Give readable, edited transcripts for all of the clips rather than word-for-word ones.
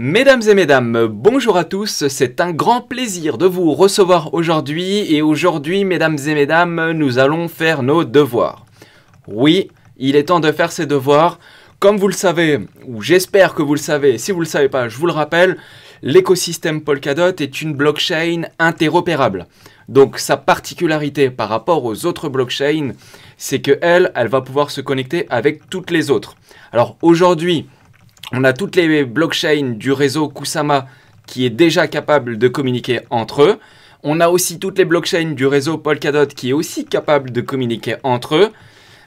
Mesdames et mesdames, bonjour à tous, c'est un grand plaisir de vous recevoir aujourd'hui et aujourd'hui, mesdames et mesdames, nous allons faire nos devoirs. Oui, il est temps de faire ses devoirs. Comme vous le savez, ou j'espère que vous le savez, si vous ne le savez pas, je vous le rappelle, l'écosystème Polkadot est une blockchain interopérable. Donc sa particularité par rapport aux autres blockchains, c'est qu'elle va pouvoir se connecter avec toutes les autres. Alors aujourd'hui, on a toutes les blockchains du réseau Kusama qui est déjà capable de communiquer entre eux. On a aussi toutes les blockchains du réseau Polkadot qui est aussi capable de communiquer entre eux.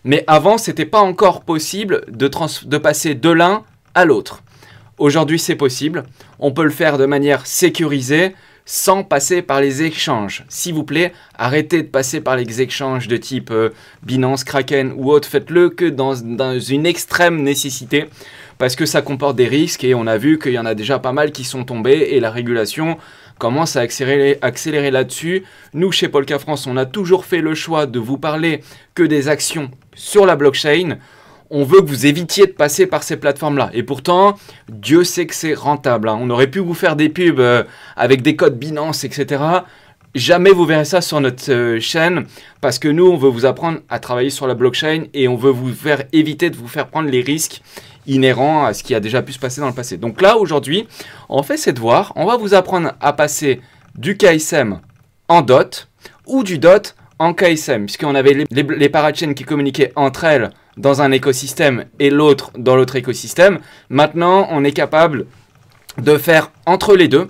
Mais avant, ce n'était pas encore possible de passer de l'un à l'autre. Aujourd'hui, c'est possible. On peut le faire de manière sécurisée sans passer par les échanges. S'il vous plaît, arrêtez de passer par les échanges de type Binance, Kraken ou autre. Faites-le que dans une extrême nécessité parce que ça comporte des risques et on a vu qu'il y en a déjà pas mal qui sont tombés et la régulation commence à accélérer là-dessus. Nous, chez Polka France, on a toujours fait le choix de vous parler que des actions sur la blockchain. On veut que vous évitiez de passer par ces plateformes-là. Et pourtant, Dieu sait que c'est rentable. On aurait pu vous faire des pubs avec des codes Binance, etc. Jamais vous verrez ça sur notre chaîne parce que nous, on veut vous apprendre à travailler sur la blockchain et on veut vous faire éviter de vous faire prendre les risques inhérents à ce qui a déjà pu se passer dans le passé. Donc là, aujourd'hui, on fait ses devoirs. On va vous apprendre à passer du KSM en DOT ou du DOT en KSM, puisqu'on avait les parachains qui communiquaient entre elles dans un écosystème et l'autre dans l'autre écosystème. Maintenant, on est capable de faire entre les deux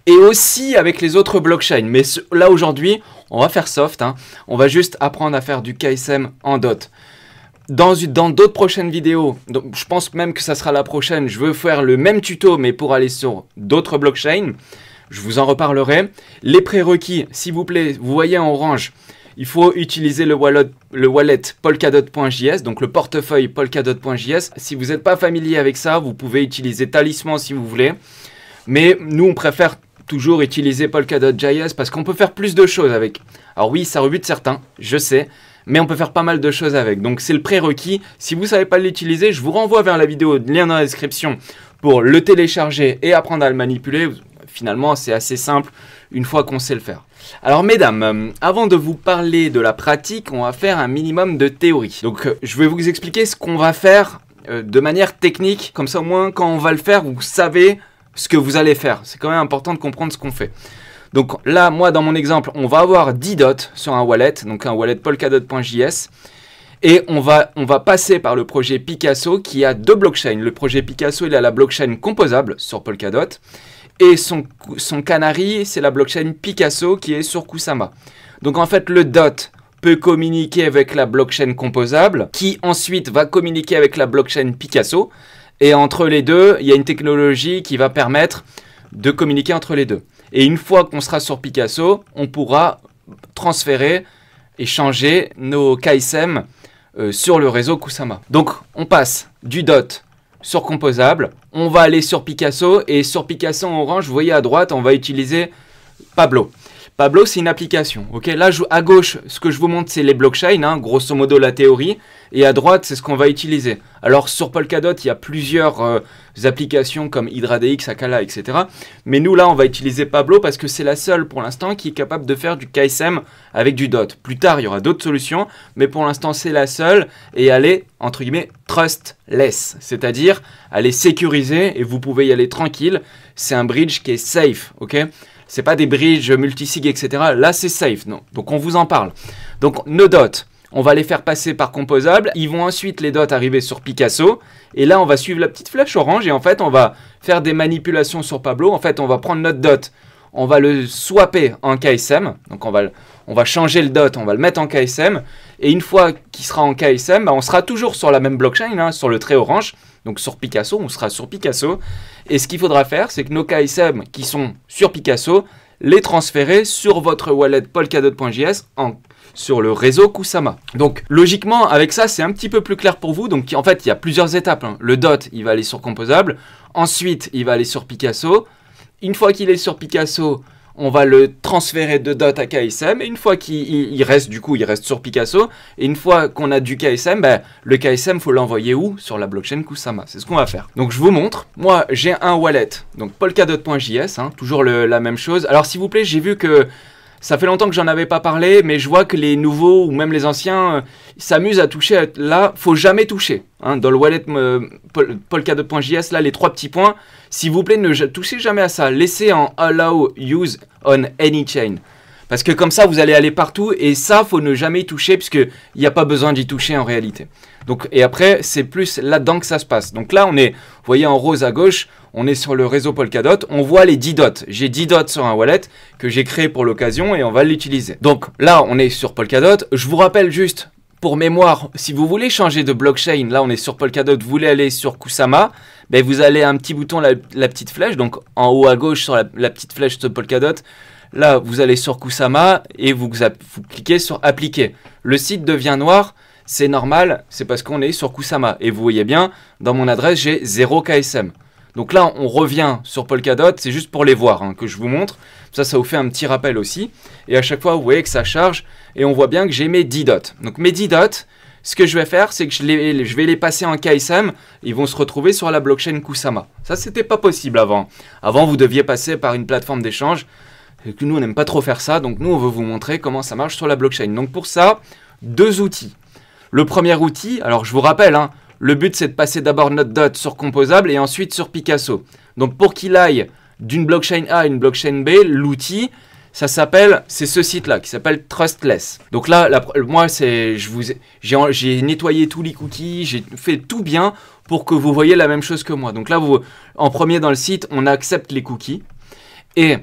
et aussi avec les autres blockchains. Mais là, aujourd'hui, on va faire soft. On va juste apprendre à faire du KSM en DOT. Dans d'autres prochaines vidéos, donc je pense même que ça sera la prochaine, je veux faire le même tuto mais pour aller sur d'autres blockchains. Je vous en reparlerai. Les prérequis, s'il vous plaît, vous voyez en orange, il faut utiliser le wallet polkadot.js, donc le portefeuille polkadot.js. Si vous n'êtes pas familier avec ça, vous pouvez utiliser Talisman si vous voulez. Mais nous, on préfère toujours utiliser polkadot.js parce qu'on peut faire plus de choses avec. Alors oui, ça rebute certains, je sais. Mais on peut faire pas mal de choses avec. Donc c'est le prérequis. Si vous ne savez pas l'utiliser, je vous renvoie vers la vidéo, lien dans la description, pour le télécharger et apprendre à le manipuler. Finalement, c'est assez simple une fois qu'on sait le faire. Alors mesdames, avant de vous parler de la pratique, on va faire un minimum de théorie. Donc je vais vous expliquer ce qu'on va faire de manière technique. Comme ça au moins quand on va le faire, vous savez ce que vous allez faire. C'est quand même important de comprendre ce qu'on fait. Donc là, moi, dans mon exemple, on va avoir 10 dots sur un wallet, donc un wallet polkadot.js. Et on va passer par le projet Picasso qui a deux blockchains. Le projet Picasso, il a la blockchain composable sur Polkadot. Et son canary, c'est la blockchain Picasso qui est sur Kusama. Donc en fait, le DOT peut communiquer avec la blockchain composable qui ensuite va communiquer avec la blockchain Picasso. Et entre les deux, il y a une technologie qui va permettre de communiquer entre les deux. Et une fois qu'on sera sur Picasso, on pourra transférer et changer nos KSM sur le réseau Kusama. Donc on passe du DOT sur composable, on va aller sur Picasso et sur Picasso en orange, vous voyez à droite, on va utiliser Pablo. Pablo, c'est une application. Ok, là, à gauche, ce que je vous montre, c'est les blockchains, grosso modo la théorie. Et à droite, c'est ce qu'on va utiliser. Alors, sur Polkadot, il y a plusieurs applications comme HydraDX, Akala, etc. Mais nous, là, on va utiliser Pablo parce que c'est la seule, pour l'instant, qui est capable de faire du KSM avec du DOT. Plus tard, il y aura d'autres solutions. Mais pour l'instant, c'est la seule. Et elle est, entre guillemets, trustless. C'est-à-dire, elle est sécurisée et vous pouvez y aller tranquille. C'est un bridge qui est safe, ok ? C'est pas des bridges multisig, etc. Là, c'est safe. Non. Donc, on vous en parle. Donc, nos dots, on va les faire passer par composable. Ils vont ensuite, les dots, arriver sur Picasso. Et là, on va suivre la petite flèche orange. Et en fait, on va faire des manipulations sur Pablo. En fait, on va prendre notre dot. On va le swapper en KSM. Donc, on va changer le dot. On va le mettre en KSM. Et une fois qu'il sera en KSM, on sera toujours sur la même blockchain, sur le trait orange. Donc, sur Picasso, on sera sur Picasso. Et ce qu'il faudra faire, c'est que nos KSM qui sont sur Picasso, les transférer sur votre wallet polkadot.js sur le réseau Kusama. Donc logiquement, avec ça, c'est un petit peu plus clair pour vous. Donc en fait, il y a plusieurs étapes. Le DOT, il va aller sur composable. Ensuite, il va aller sur Picasso. Une fois qu'il est sur Picasso, on va le transférer de DOT à KSM, et une fois qu'il reste, du coup, il reste sur Picasso, et une fois qu'on a du KSM, ben, le KSM, faut l'envoyer où? Sur la blockchain Kusama. C'est ce qu'on va faire. Donc, je vous montre. Moi, j'ai un wallet, donc polkadot.js, hein, toujours la même chose. Alors, s'il vous plaît, j'ai vu que ça fait longtemps que j'en avais pas parlé, mais je vois que les nouveaux ou même les anciens s'amusent à toucher là. Faut jamais toucher. Hein, dans le wallet polkadot.js, là, les 3 petits points, s'il vous plaît, ne touchez jamais à ça. Laissez en Allow Use on Any Chain. Parce que comme ça, vous allez aller partout et ça, faut ne jamais y toucher puisqu'il n'y a pas besoin d'y toucher en réalité. Donc, et après, c'est plus là-dedans que ça se passe. Donc là, on est, vous voyez en rose à gauche, on est sur le réseau Polkadot. On voit les 10 dots. J'ai 10 dots sur un wallet que j'ai créé pour l'occasion et on va l'utiliser. Donc là, on est sur Polkadot. Je vous rappelle juste, pour mémoire, si vous voulez changer de blockchain, là, on est sur Polkadot, vous voulez aller sur Kusama, ben, vous allez à un petit bouton, la petite flèche, donc en haut à gauche sur la petite flèche de Polkadot. Là, vous allez sur Kusama et vous cliquez sur appliquer. Le site devient noir. C'est normal, c'est parce qu'on est sur Kusama. Et vous voyez bien, dans mon adresse, j'ai 0 KSM. Donc là, on revient sur Polkadot, c'est juste pour les voir hein, que je vous montre. Ça vous fait un petit rappel aussi. Et à chaque fois, vous voyez que ça charge et on voit bien que j'ai mes 10 dots. Donc mes 10 dots, ce que je vais faire, c'est que je vais les passer en KSM. Ils vont se retrouver sur la blockchain Kusama. Ça, c'était pas possible avant. Avant, vous deviez passer par une plateforme d'échange. Et que nous, on n'aime pas trop faire ça. Donc nous, on veut vous montrer comment ça marche sur la blockchain. Donc pour ça, 2 outils. Le premier outil, alors je vous rappelle, hein, le but c'est de passer d'abord notre DOT sur Composable et ensuite sur Picasso. Donc pour qu'il aille d'une blockchain A à une blockchain B, l'outil, c'est ce site-là qui s'appelle Trustless. Donc là, moi, j'ai nettoyé tous les cookies, j'ai fait tout bien pour que vous voyez la même chose que moi. Donc là, en premier dans le site, on accepte les cookies. Et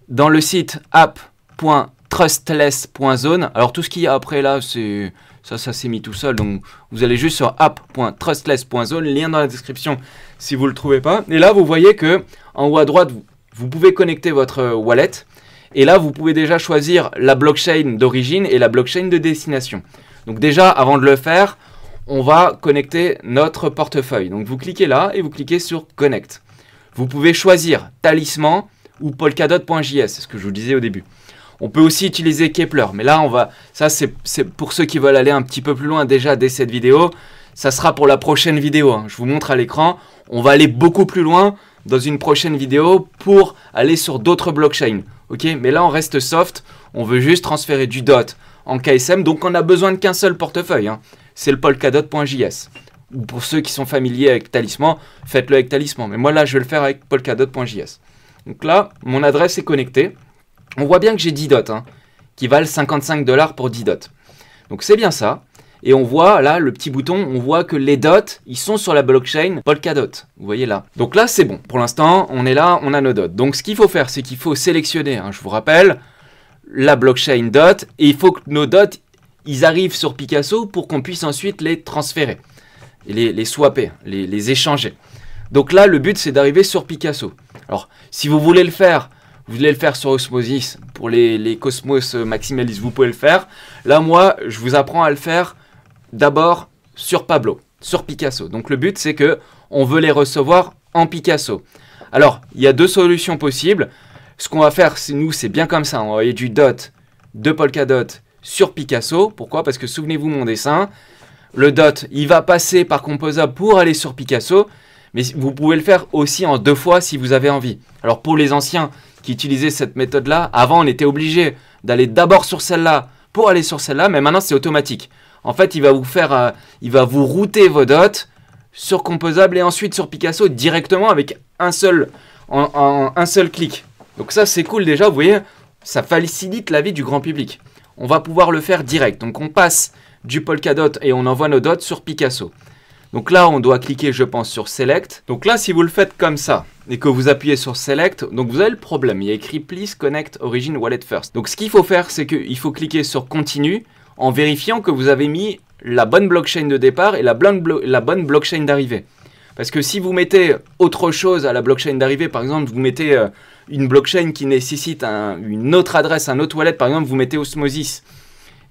dans le site app.trustless.zone, alors tout ce qu'il y a après là, c'est... Ça s'est mis tout seul, donc vous allez juste sur app.trustless.zone, lien dans la description si vous ne le trouvez pas. Et là, vous voyez que en haut à droite, vous pouvez connecter votre wallet. Et là, vous pouvez déjà choisir la blockchain d'origine et la blockchain de destination. Donc déjà, avant de le faire, on va connecter notre portefeuille. Donc vous cliquez là et vous cliquez sur Connect. Vous pouvez choisir Talisman ou polkadot.js, c'est ce que je vous disais au début. On peut aussi utiliser Kepler, mais là, ça c'est pour ceux qui veulent aller un petit peu plus loin déjà dès cette vidéo. Ça sera pour la prochaine vidéo, hein. Je vous montre à l'écran. On va aller beaucoup plus loin dans une prochaine vidéo pour aller sur d'autres blockchains. Ok, mais là, on reste soft. On veut juste transférer du DOT en KSM, donc on n'a besoin de qu'un seul portefeuille. Hein. C'est le polkadot.js. Ou pour ceux qui sont familiers avec Talisman, faites-le avec Talisman. Mais moi, là, je vais le faire avec polkadot.js. Donc là, mon adresse est connectée. On voit bien que j'ai 10 dots, hein, qui valent 55 $ pour 10 dots. Donc c'est bien ça. Et on voit là, le petit bouton, on voit que les dots, ils sont sur la blockchain Polkadot. Vous voyez là. Donc là, c'est bon. Pour l'instant, on est là, on a nos dots. Donc ce qu'il faut faire, c'est qu'il faut sélectionner, hein, je vous rappelle, la blockchain dot. Et il faut que nos dots, ils arrivent sur Picasso pour qu'on puisse ensuite les transférer. Et les swapper, les échanger. Donc là, le but, c'est d'arriver sur Picasso. Alors, si vous voulez le faire... Vous voulez le faire sur Osmosis, pour les Cosmos maximalistes, vous pouvez le faire. Là, moi, je vous apprends à le faire d'abord sur Pablo, sur Picasso. Donc, le but, c'est que on veut les recevoir en Picasso. Alors, il y a 2 solutions possibles. Ce qu'on va faire, nous, c'est bien comme ça. On va envoyer du DOT de Polkadot sur Picasso. Pourquoi? Parce que souvenez-vous mon dessin. Le DOT, il va passer par Composable pour aller sur Picasso. Mais vous pouvez le faire aussi en 2 fois si vous avez envie. Alors, pour les anciens qui utilisaient cette méthode-là, avant, on était obligé d'aller d'abord sur celle-là pour aller sur celle-là, mais maintenant, c'est automatique. En fait, il va vous router vos dots sur Composable et ensuite sur Picasso directement avec un seul clic. Donc ça, c'est cool déjà, vous voyez, ça facilite la vie du grand public. On va pouvoir le faire direct. Donc, on passe du Polkadot et on envoie nos dots sur Picasso. Donc là, on doit cliquer, je pense, sur Select. Donc là, si vous le faites comme ça et que vous appuyez sur Select, donc vous avez le problème. Il y a écrit Please Connect Origin Wallet First. Donc ce qu'il faut faire, c'est qu'il faut cliquer sur Continue en vérifiant que vous avez mis la bonne blockchain de départ et la bonne blockchain d'arrivée. Parce que si vous mettez autre chose à la blockchain d'arrivée, par exemple, vous mettez une blockchain qui nécessite une autre adresse, un autre wallet, par exemple, vous mettez Osmosis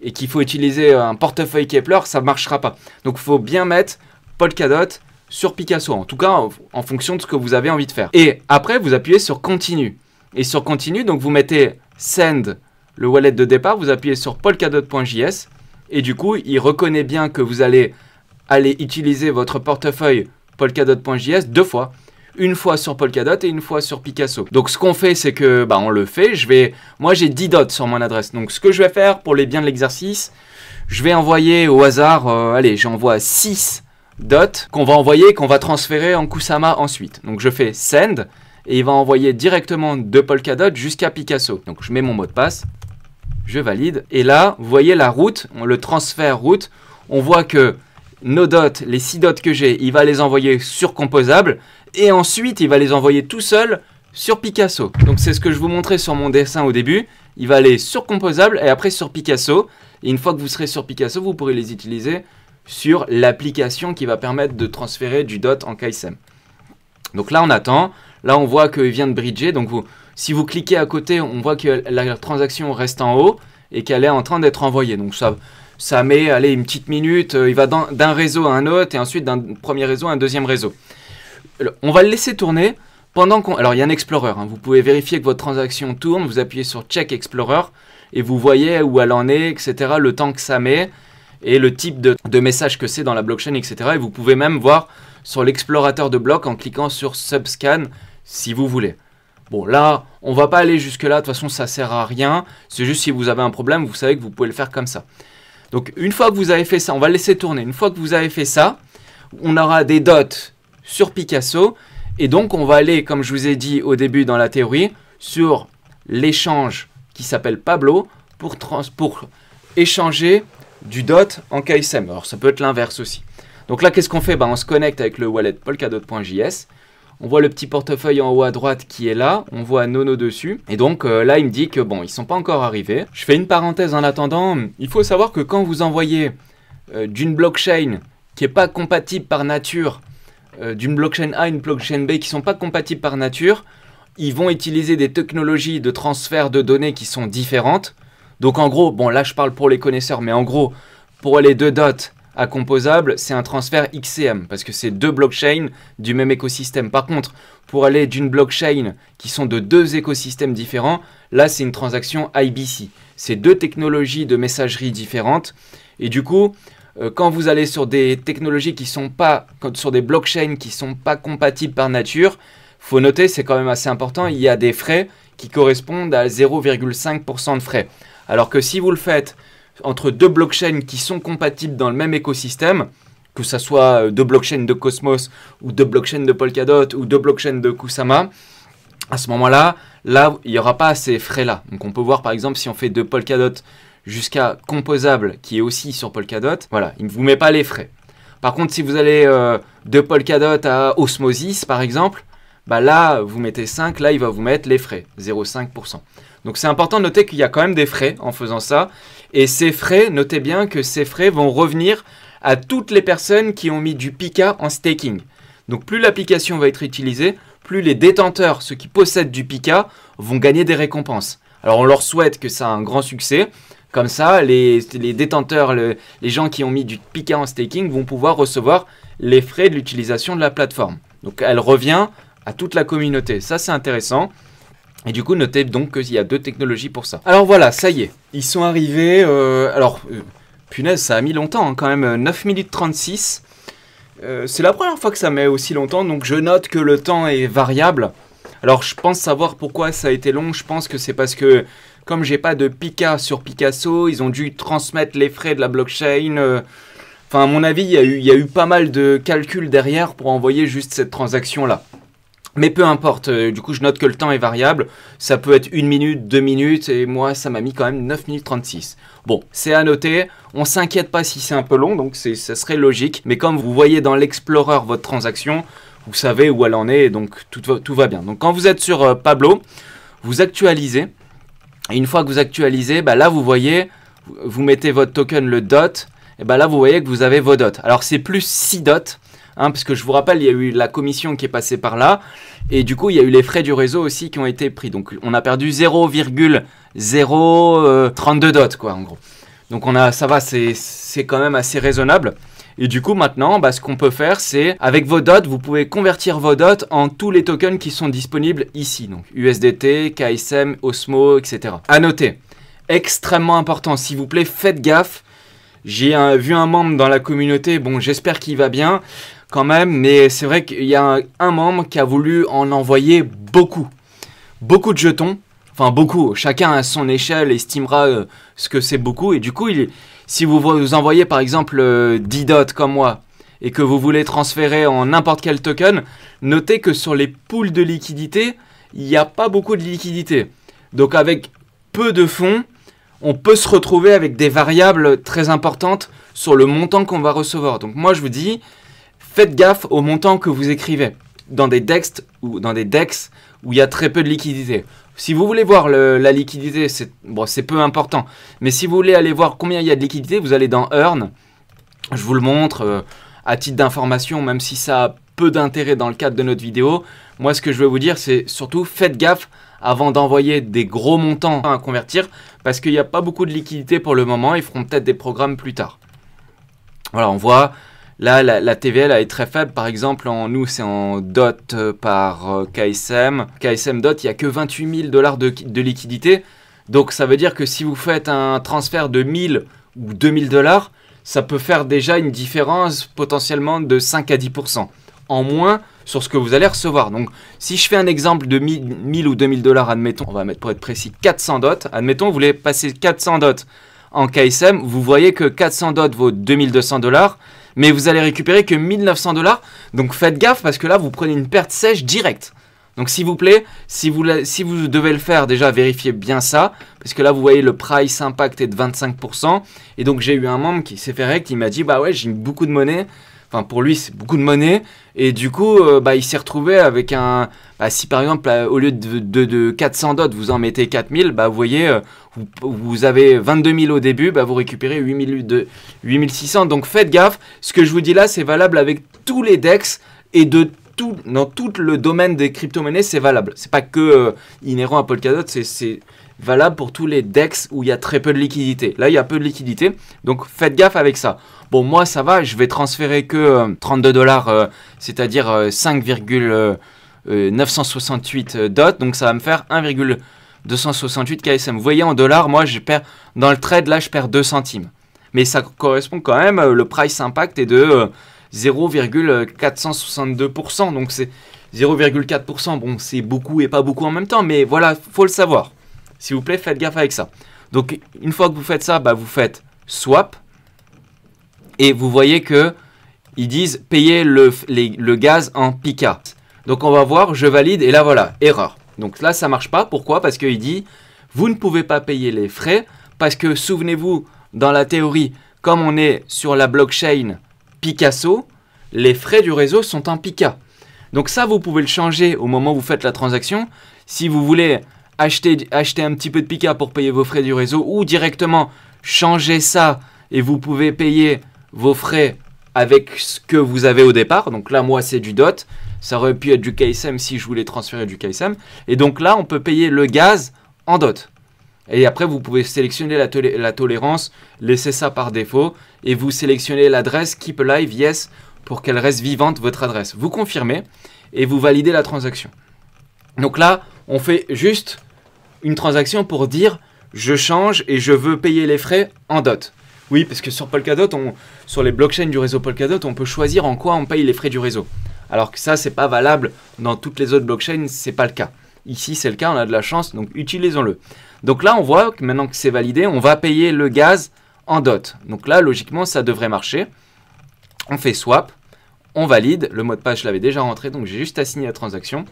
et qu'il faut utiliser un portefeuille Kepler, ça ne marchera pas. Donc il faut bien mettre Polkadot sur Picasso, en tout cas en fonction de ce que vous avez envie de faire. Et après, vous appuyez sur Continue. Et sur continue, donc vous mettez send, le wallet de départ, vous appuyez sur polkadot.js et du coup, il reconnaît bien que vous allez utiliser votre portefeuille polkadot.js 2 fois. Une fois sur Polkadot et une fois sur Picasso. Donc ce qu'on fait, c'est que on le fait. Moi j'ai 10 dots sur mon adresse. Donc ce que je vais faire pour les biens de l'exercice, je vais envoyer au hasard, allez, j'envoie 6 dots qu'on va envoyer, qu'on va transférer en Kusama ensuite. Donc je fais send et il va envoyer directement de Polkadot jusqu'à Picasso. Donc je mets mon mot de passe, je valide. Et là, vous voyez la route, le transfert route, on voit que nos dots, les 6 dots que j'ai, il va les envoyer sur Composable et ensuite il va les envoyer tout seul sur Picasso. Donc c'est ce que je vous montrais sur mon dessin au début. Il va aller sur Composable et après sur Picasso. Et une fois que vous serez sur Picasso, vous pourrez les utiliser sur l'application qui va permettre de transférer du dot en KSM. Donc là on attend. Là on voit qu'il vient de bridger. Donc si vous cliquez à côté, on voit que la transaction reste en haut et qu'elle est en train d'être envoyée. Donc ça met, allez, une petite minute, il va d'un réseau à un autre et ensuite d'un premier réseau à un deuxième réseau. On va le laisser tourner pendant qu'on... Alors il y a un Explorer, vous pouvez vérifier que votre transaction tourne, vous appuyez sur Check Explorer et vous voyez où elle en est, etc., le temps que ça met et le type de message que c'est dans la blockchain, etc. Et vous pouvez même voir sur l'explorateur de blocs en cliquant sur Subscan si vous voulez. Bon là, on va pas aller jusque là, de toute façon ça sert à rien, c'est juste si vous avez un problème, vous savez que vous pouvez le faire comme ça. Donc une fois que vous avez fait ça, on va le laisser tourner. Une fois que vous avez fait ça, on aura des dots sur Picasso. Et donc on va aller, comme je vous ai dit au début dans la théorie, sur l'échange qui s'appelle Pablo pour échanger du dot en KSM. Alors ça peut être l'inverse aussi. Donc là qu'est-ce qu'on fait? On se connecte avec le wallet polkadot.js. On voit le petit portefeuille en haut à droite qui est là, on voit Nono dessus. Et donc là, il me dit que bon, ils ne sont pas encore arrivés. Je fais une parenthèse en attendant. Il faut savoir que quand vous envoyez d'une blockchain qui n'est pas compatible par nature, d'une blockchain A à une blockchain B qui ne sont pas compatibles par nature, ils vont utiliser des technologies de transfert de données qui sont différentes. Donc en gros, bon là je parle pour les connaisseurs, mais en gros, pour les deux dots à Composable, c'est un transfert XCM parce que c'est deux blockchains du même écosystème. Par contre, pour aller d'une blockchain qui sont de deux écosystèmes différents, là c'est une transaction IBC. C'est deux technologies de messagerie différentes et du coup, quand vous allez sur des technologies qui sont pas, sur des blockchains qui sont pas compatibles par nature, faut noter, c'est quand même assez important, il y a des frais qui correspondent à 0,5% de frais. Alors que si vous le faites entre deux blockchains qui sont compatibles dans le même écosystème, que ce soit deux blockchains de Cosmos ou deux blockchains de Polkadot ou deux blockchains de Kusama, à ce moment-là, là, il n'y aura pas ces frais-là. Donc on peut voir par exemple si on fait de Polkadot jusqu'à Composable qui est aussi sur Polkadot, voilà, il ne vous met pas les frais. Par contre, si vous allez de Polkadot à Osmosis par exemple, là vous mettez 5, là il va vous mettre les frais, 0,5%. Donc c'est important de noter qu'il y a quand même des frais en faisant ça. Et ces frais, notez bien que ces frais vont revenir à toutes les personnes qui ont mis du Pika en staking. Donc plus l'application va être utilisée, plus les détenteurs, ceux qui possèdent du Pika, vont gagner des récompenses. Alors on leur souhaite que ça ait un grand succès. Comme ça, les détenteurs, les gens qui ont mis du Pika en staking vont pouvoir recevoir les frais de l'utilisation de la plateforme. Donc elle revient à toute la communauté. Ça c'est intéressant. Et du coup, notez donc qu'il y a deux technologies pour ça. Alors voilà, ça y est, ils sont arrivés. Punaise, ça a mis longtemps, quand même, 9 minutes 36. C'est la première fois que ça met aussi longtemps, donc je note que le temps est variable. Alors je pense savoir pourquoi ça a été long. Je pense que c'est parce que, comme j'ai pas de Pika sur Picasso, ils ont dû transmettre les frais de la blockchain. Enfin, à mon avis, il y a eu pas mal de calculs derrière pour envoyer juste cette transaction-là. Mais peu importe, du coup je note que le temps est variable, ça peut être 1 minute, 2 minutes, et moi ça m'a mis quand même 9 minutes 36. Bon, c'est à noter, on s'inquiète pas si c'est un peu long, donc ça serait logique, mais comme vous voyez dans l'Explorer votre transaction, vous savez où elle en est, donc tout va bien. Donc quand vous êtes sur Pablo, vous actualisez, et une fois que vous actualisez, là vous voyez, vous mettez votre token, le DOT, et là vous voyez que vous avez vos DOT. Alors c'est plus 6 DOT, parce que je vous rappelle, il y a eu la commission qui est passée par là, et du coup, il y a eu les frais du réseau aussi qui ont été pris. Donc, on a perdu 0,032 dots, quoi, en gros. Donc, ça va, c'est quand même assez raisonnable. Et du coup maintenant, ce qu'on peut faire, c'est avec vos dots, vous pouvez convertir vos dots en tous les tokens qui sont disponibles ici. Donc USDT, KSM, Osmo, etc. À noter, extrêmement important, s'il vous plaît, faites gaffe. J'ai vu un membre dans la communauté, bon j'espère qu'il va bien quand même, mais c'est vrai qu'il y a un membre qui a voulu en envoyer beaucoup. Beaucoup de jetons, enfin beaucoup, chacun à son échelle estimera ce que c'est beaucoup. Et du coup, si vous envoyez par exemple 10 dots comme moi, et que vous voulez transférer en n'importe quel token, notez que sur les pools de liquidité, il n'y a pas beaucoup de liquidité. Donc avec peu de fonds, on peut se retrouver avec des variables très importantes sur le montant qu'on va recevoir. Donc moi je vous dis, faites gaffe au montant que vous écrivez dans des DEX où il y a très peu de liquidité. Si vous voulez voir la liquidité, c'est peu important. Mais si vous voulez aller voir combien il y a de liquidité, vous allez dans Earn. Je vous le montre à titre d'information, même si ça a peu d'intérêt dans le cadre de notre vidéo. Moi ce que je veux vous dire, c'est surtout faites gaffe avant d'envoyer des gros montants à convertir, parce qu'il n'y a pas beaucoup de liquidité pour le moment, ils feront peut-être des programmes plus tard. Voilà, on voit, là, la TVL est très faible, par exemple, nous, c'est en DOT par KSM. KSM DOT, il n'y a que 28 000 $ de liquidité, donc ça veut dire que si vous faites un transfert de 1000 ou 2000 $, ça peut faire déjà une différence potentiellement de 5 à 10% en moins sur ce que vous allez recevoir. Donc si je fais un exemple de 1000 ou 2000 $, admettons, on va mettre pour être précis 400 dots, admettons vous voulez passer 400 dots en KSM, vous voyez que 400 dots vaut 2200 $, mais vous allez récupérer que 1900 $, donc faites gaffe parce que là vous prenez une perte sèche directe. Donc s'il vous plaît, si vous devez le faire, déjà vérifiez bien ça, parce que là vous voyez le price impact est de 25%, et donc j'ai eu un membre qui s'est fait rect, il m'a dit bah ouais j'ai mis beaucoup de monnaie. Enfin, pour lui, c'est beaucoup de monnaie. Et du coup, il s'est retrouvé avec un... si par exemple, au lieu de 400 dots, vous en mettez 4000, vous voyez, vous avez 22 000 au début, vous récupérez 8600. Donc faites gaffe. Ce que je vous dis là, c'est valable avec tous les DEX et dans tout le domaine des crypto-monnaies, c'est valable. C'est pas que inhérent à Polkadot, c'est valable pour tous les DEX où il y a très peu de liquidité. Là, il y a peu de liquidité, donc faites gaffe avec ça. Bon, moi, ça va, je vais transférer que 32 $, c'est-à-dire 5,968 dots, donc ça va me faire 1,268 KSM. Vous voyez, en dollars, moi, je perds, dans le trade, là, je perds 2 centimes. Mais ça correspond quand même, le price impact est de 0,462%, donc c'est 0,4%. Bon, c'est beaucoup et pas beaucoup en même temps, mais voilà, faut le savoir. S'il vous plaît, faites gaffe avec ça. Donc, une fois que vous faites ça, vous faites swap. Et vous voyez que ils disent payer le gaz en Pika. Donc, on va voir, je valide. Et là, voilà, erreur. Donc là, ça ne marche pas. Pourquoi? Parce qu'il dit, vous ne pouvez pas payer les frais. Parce que, souvenez-vous, dans la théorie, comme on est sur la blockchain Picasso, les frais du réseau sont en Pika. Donc ça, vous pouvez le changer au moment où vous faites la transaction. Si vous voulez acheter un petit peu de Pika pour payer vos frais du réseau ou directement changer ça et vous pouvez payer vos frais avec ce que vous avez au départ. Donc là, moi, c'est du DOT. Ça aurait pu être du KSM si je voulais transférer du KSM. Et donc là, on peut payer le gaz en DOT. Et après, vous pouvez sélectionner la tolérance, laisser ça par défaut et vous sélectionnez l'adresse Keep Alive Yes pour qu'elle reste vivante, votre adresse. Vous confirmez et vous validez la transaction. Donc là, on fait juste une transaction pour dire je change et je veux payer les frais en DOT. Oui, parce que sur Polkadot, sur les blockchains du réseau Polkadot, on peut choisir en quoi on paye les frais du réseau. Alors que ça, c'est pas valable dans toutes les autres blockchains, c'est pas le cas. Ici, c'est le cas, on a de la chance, donc utilisons-le. Donc là, on voit que maintenant que c'est validé, on va payer le gaz en DOT. Donc là, logiquement, ça devrait marcher. On fait swap, on valide. Le mot de passe, je l'avais déjà rentré, donc j'ai juste à signer la transaction.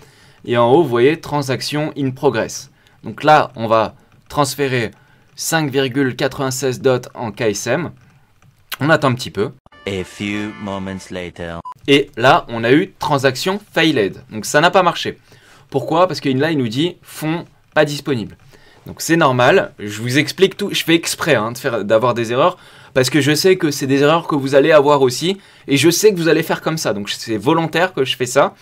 Et en haut, vous voyez, transaction in progress. Donc là, on va transférer 5,96 dots en KSM. On attend un petit peu. A few moments later. Et là, on a eu transaction failed. Donc ça n'a pas marché. Pourquoi? Parce que là, il nous dit fonds pas disponible. Donc c'est normal. Je vous explique tout. Je fais exprès d'avoir des erreurs. Parce que je sais que c'est des erreurs que vous allez avoir aussi. Et je sais que vous allez faire comme ça. Donc c'est volontaire que je fais ça.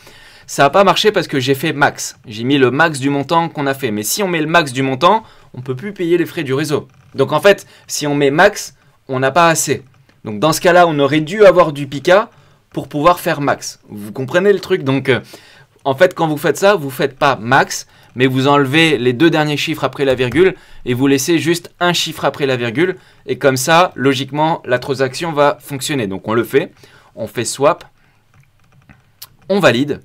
Ça n'a pas marché parce que j'ai fait max. J'ai mis le max du montant qu'on a fait. Mais si on met le max du montant, on ne peut plus payer les frais du réseau. Donc en fait, si on met max, on n'a pas assez. Donc dans ce cas-là, on aurait dû avoir du Pika pour pouvoir faire max. Vous comprenez le truc? Donc en fait, quand vous faites ça, vous ne faites pas max, mais vous enlevez les 2 derniers chiffres après la virgule et vous laissez juste un chiffre après la virgule. Et comme ça, logiquement, la transaction va fonctionner. Donc on le fait, on fait swap, on valide.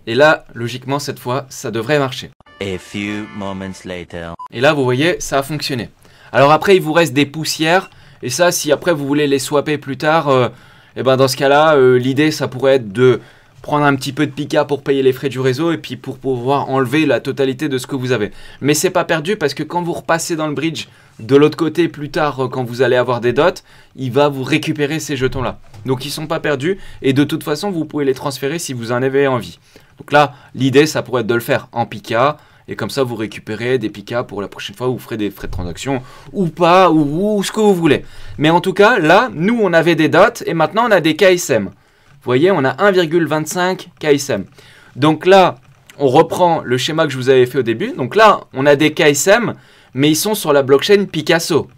Et là, logiquement, cette fois, ça devrait marcher. A few moments later. Et là, vous voyez, ça a fonctionné. Alors après, il vous reste des poussières. Et ça, si après vous voulez les swapper plus tard, et ben dans ce cas-là, l'idée, ça pourrait être de prendre un petit peu de Pika pour payer les frais du réseau et puis pour pouvoir enlever la totalité de ce que vous avez. Mais c'est pas perdu parce que quand vous repassez dans le bridge de l'autre côté plus tard, quand vous allez avoir des dots, il va vous récupérer ces jetons-là. Donc ils sont pas perdus et de toute façon, vous pouvez les transférer si vous en avez envie. Donc là, l'idée, ça pourrait être de le faire en Pika. Et comme ça, vous récupérez des Pika pour la prochaine fois où vous ferez des frais de transaction ou pas, ou ce que vous voulez. Mais en tout cas, là, nous, on avait des dots et maintenant, on a des KSM. Vous voyez, on a 1,25 KSM. Donc là, on reprend le schéma que je vous avais fait au début. Donc là, on a des KSM, mais ils sont sur la blockchain Picasso.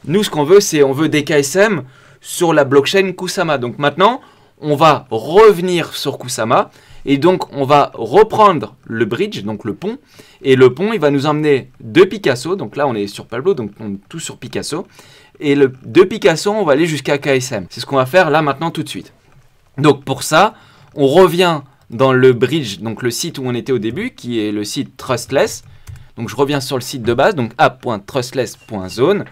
Nous, ce qu'on veut, c'est on veut des KSM sur la blockchain Kusama. Donc maintenant, on va revenir sur Kusama. Et donc, on va reprendre le bridge, donc le pont. Et le pont, il va nous emmener de Picasso. Donc là, on est sur Pablo, donc on est tout sur Picasso. Et de Picasso, on va aller jusqu'à KSM. C'est ce qu'on va faire là, maintenant, tout de suite. Donc pour ça, on revient dans le bridge, donc le site où on était au début, qui est le site Trustless. Donc je reviens sur le site de base, donc app.trustless.zone.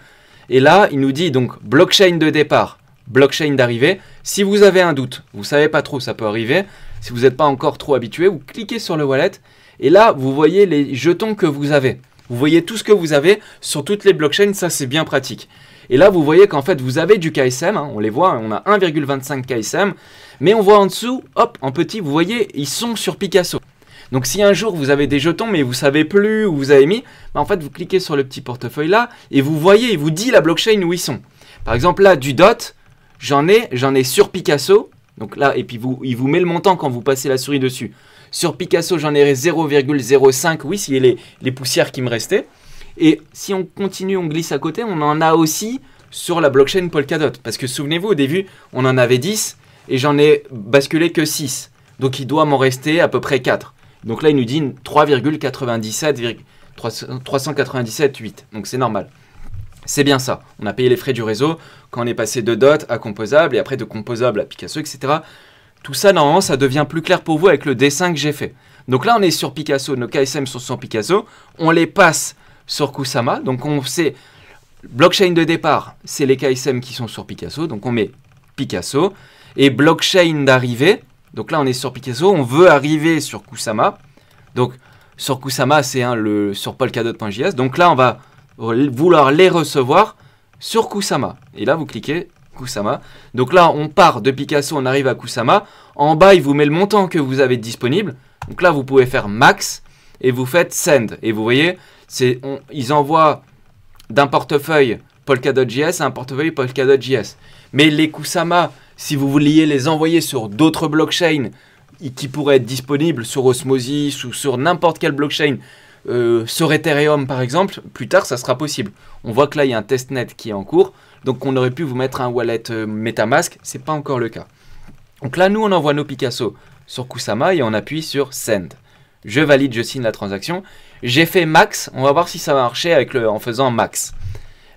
Et là, il nous dit donc blockchain de départ, blockchain d'arrivée. Si vous avez un doute, vous ne savez pas trop, ça peut arriver. Si vous n'êtes pas encore trop habitué, vous cliquez sur le wallet. Et là, vous voyez les jetons que vous avez. Vous voyez tout ce que vous avez sur toutes les blockchains, ça c'est bien pratique. Et là, vous voyez qu'en fait, vous avez du KSM, hein, on les voit, on a 1,25 KSM. Mais on voit en dessous, hop, en petit, vous voyez, ils sont sur Picasso. Donc si un jour vous avez des jetons, mais vous ne savez plus où vous avez mis, bah en fait, vous cliquez sur le petit portefeuille là, et vous voyez, il vous dit la blockchain où ils sont. Par exemple, là, du DOT, j'en ai sur Picasso. Donc là, et puis il vous met le montant quand vous passez la souris dessus. Sur Picasso, j'en ai 0,05, oui, c'est les poussières qui me restaient. Et si on continue, on glisse à côté, on en a aussi sur la blockchain Polkadot. Parce que souvenez-vous, au début, on en avait 10 et j'en ai basculé que 6. Donc il doit m'en rester à peu près 4. Donc là, il nous dit 397,8. Donc c'est normal. C'est bien ça. On a payé les frais du réseau quand on est passé de DOT à composable et après de composable à Picasso, etc. Tout ça, normalement, ça devient plus clair pour vous avec le dessin que j'ai fait. Donc là, on est sur Picasso. Nos KSM sont sur Picasso. On les passe sur Kusama. Donc on sait, blockchain de départ, c'est les KSM qui sont sur Picasso. Donc on met Picasso. Et blockchain d'arrivée. Donc là, on est sur Picasso. On veut arriver sur Kusama. Donc sur Kusama, c'est sur polkadot.js. Donc là, on va vouloir les recevoir sur Kusama. Et là, vous cliquez Kusama. Donc là, on part de Picasso, on arrive à Kusama. En bas, il vous met le montant que vous avez disponible. Donc là, vous pouvez faire max et vous faites send. Et vous voyez, ils envoient d'un portefeuille Polkadot.js à un portefeuille Polkadot.js. Mais les Kusama, si vous vouliez les envoyer sur d'autres blockchains qui pourraient être disponibles sur Osmosis ou sur n'importe quelle blockchain, sur Ethereum par exemple, plus tard ça sera possible. On voit que là il y a un testnet qui est en cours, donc on aurait pu vous mettre un wallet Metamask, c'est pas encore le cas. Donc là nous on envoie nos Picasso sur Kusama et on appuie sur Send. Je valide, je signe la transaction. J'ai fait max, on va voir si ça va marcher en faisant max.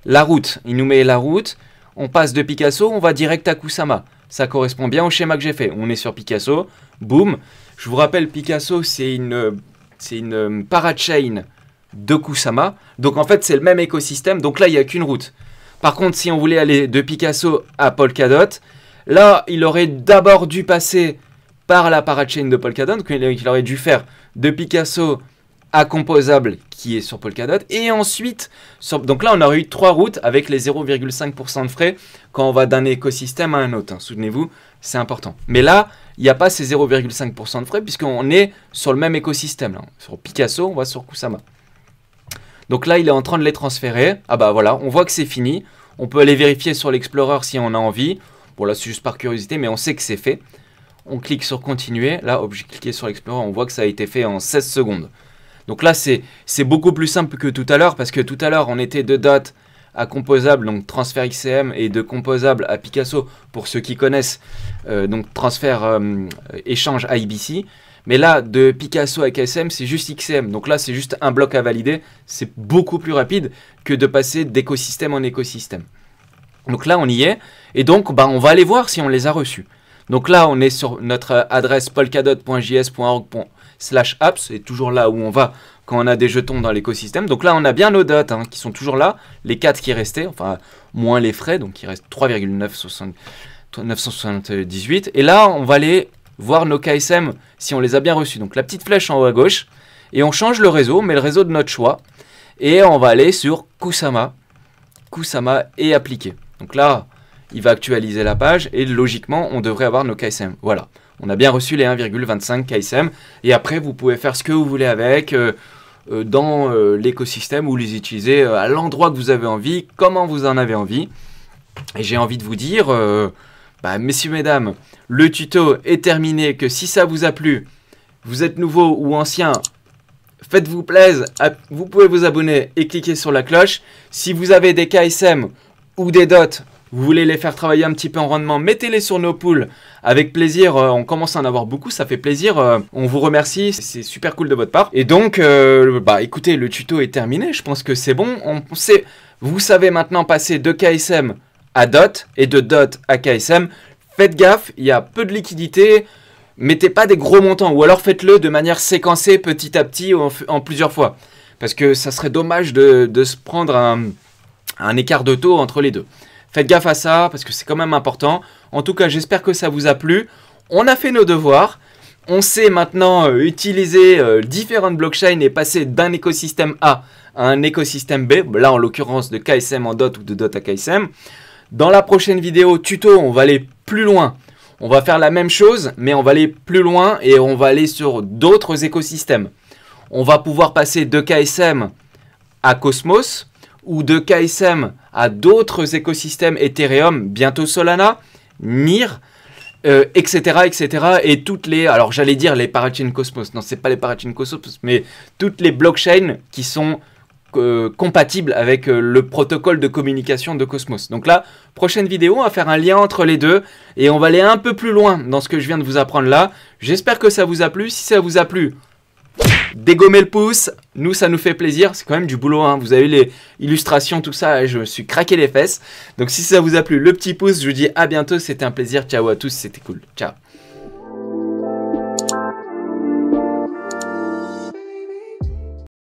La route, il nous met la route, on passe de Picasso, on va direct à Kusama. Ça correspond bien au schéma que j'ai fait. On est sur Picasso, boum. Je vous rappelle, Picasso c'est une parachain de Kusama. Donc en fait, c'est le même écosystème. Donc là, il n'y a qu'une route. Par contre, si on voulait aller de Picasso à Polkadot, là, il aurait d'abord dû passer par la parachain de Polkadot. Donc il aurait dû faire de Picasso à Composable qui est sur Polkadot. Et ensuite, donc là, on aurait eu 3 routes avec les 0,5% de frais quand on va d'un écosystème à un autre. Hein. Souvenez-vous, c'est important. Mais là, il n'y a pas ces 0,5% de frais puisqu'on est sur le même écosystème. Là. Sur Picasso, on va sur Kusama. Donc là, il est en train de les transférer. Ah bah voilà, on voit que c'est fini. On peut aller vérifier sur l'Explorer si on a envie. Bon là, c'est juste par curiosité, mais on sait que c'est fait. On clique sur continuer. Là, hop, j'ai cliqué sur l'Explorer, on voit que ça a été fait en 16 secondes. Donc là, c'est beaucoup plus simple que tout à l'heure parce que tout à l'heure, on était de DOT à composable, donc transfert XCM, et de composable à Picasso, pour ceux qui connaissent, donc transfert échange IBC. Mais là, de Picasso à KSM, c'est juste XCM. Donc là, c'est juste un bloc à valider. C'est beaucoup plus rapide que de passer d'écosystème en écosystème. Donc là, on y est. Et donc, bah, on va aller voir si on les a reçus. Donc là, on est sur notre adresse polkadot.js.org/apps. C'est toujours là où on va quand on a des jetons dans l'écosystème. Donc là, on a bien nos dots qui sont toujours là. Les 4 qui restaient, enfin, moins les frais. Donc il reste 3,978. Et là, on va aller voir nos KSM si on les a bien reçus. Donc la petite flèche en haut à gauche. Et on change le réseau, mais le réseau de notre choix. Et on va aller sur Kusama. Kusama et appliquer. Donc là, il va actualiser la page et logiquement, on devrait avoir nos KSM. Voilà, on a bien reçu les 1,25 KSM. Et après, vous pouvez faire ce que vous voulez avec dans l'écosystème ou les utiliser à l'endroit que vous avez envie, comment vous en avez envie. Et j'ai envie de vous dire, messieurs, mesdames, le tuto est terminé. Que si ça vous a plu, vous êtes nouveau ou ancien, faites-vous plaisir, vous pouvez vous abonner et cliquer sur la cloche. Si vous avez des KSM ou des dots, vous voulez les faire travailler un petit peu en rendement, mettez-les sur nos pools. Avec plaisir, on commence à en avoir beaucoup, ça fait plaisir. On vous remercie, c'est super cool de votre part. Et donc, écoutez, le tuto est terminé. Je pense que c'est bon. Vous savez maintenant passer de KSM à DOT et de DOT à KSM. Faites gaffe, il y a peu de liquidité. Mettez pas des gros montants ou alors faites-le de manière séquencée petit à petit en plusieurs fois. Parce que ça serait dommage de se prendre un écart de taux entre les deux. Faites gaffe à ça parce que c'est quand même important. En tout cas, j'espère que ça vous a plu. On a fait nos devoirs. On sait maintenant utiliser différentes blockchains et passer d'un écosystème A à un écosystème B. Là, en l'occurrence, de KSM en DOT ou de DOT à KSM. Dans la prochaine vidéo tuto, on va aller plus loin. On va faire la même chose, mais on va aller plus loin et on va aller sur d'autres écosystèmes. On va pouvoir passer de KSM à Cosmos ou de KSM à d'autres écosystèmes Ethereum, bientôt Solana, NIR, etc., etc. Et toutes les, alors j'allais dire les parachain Cosmos, non, c'est pas les parachain Cosmos, mais toutes les blockchains qui sont compatibles avec le protocole de communication de Cosmos. Donc là, prochaine vidéo, on va faire un lien entre les deux et on va aller un peu plus loin dans ce que je viens de vous apprendre là. J'espère que ça vous a plu. Si ça vous a plu, dégommez le pouce, nous ça nous fait plaisir, c'est quand même du boulot, hein. Vous avez les illustrations, tout ça, je me suis craqué les fesses. Donc si ça vous a plu, le petit pouce, je vous dis à bientôt, c'était un plaisir, ciao à tous, c'était cool, ciao.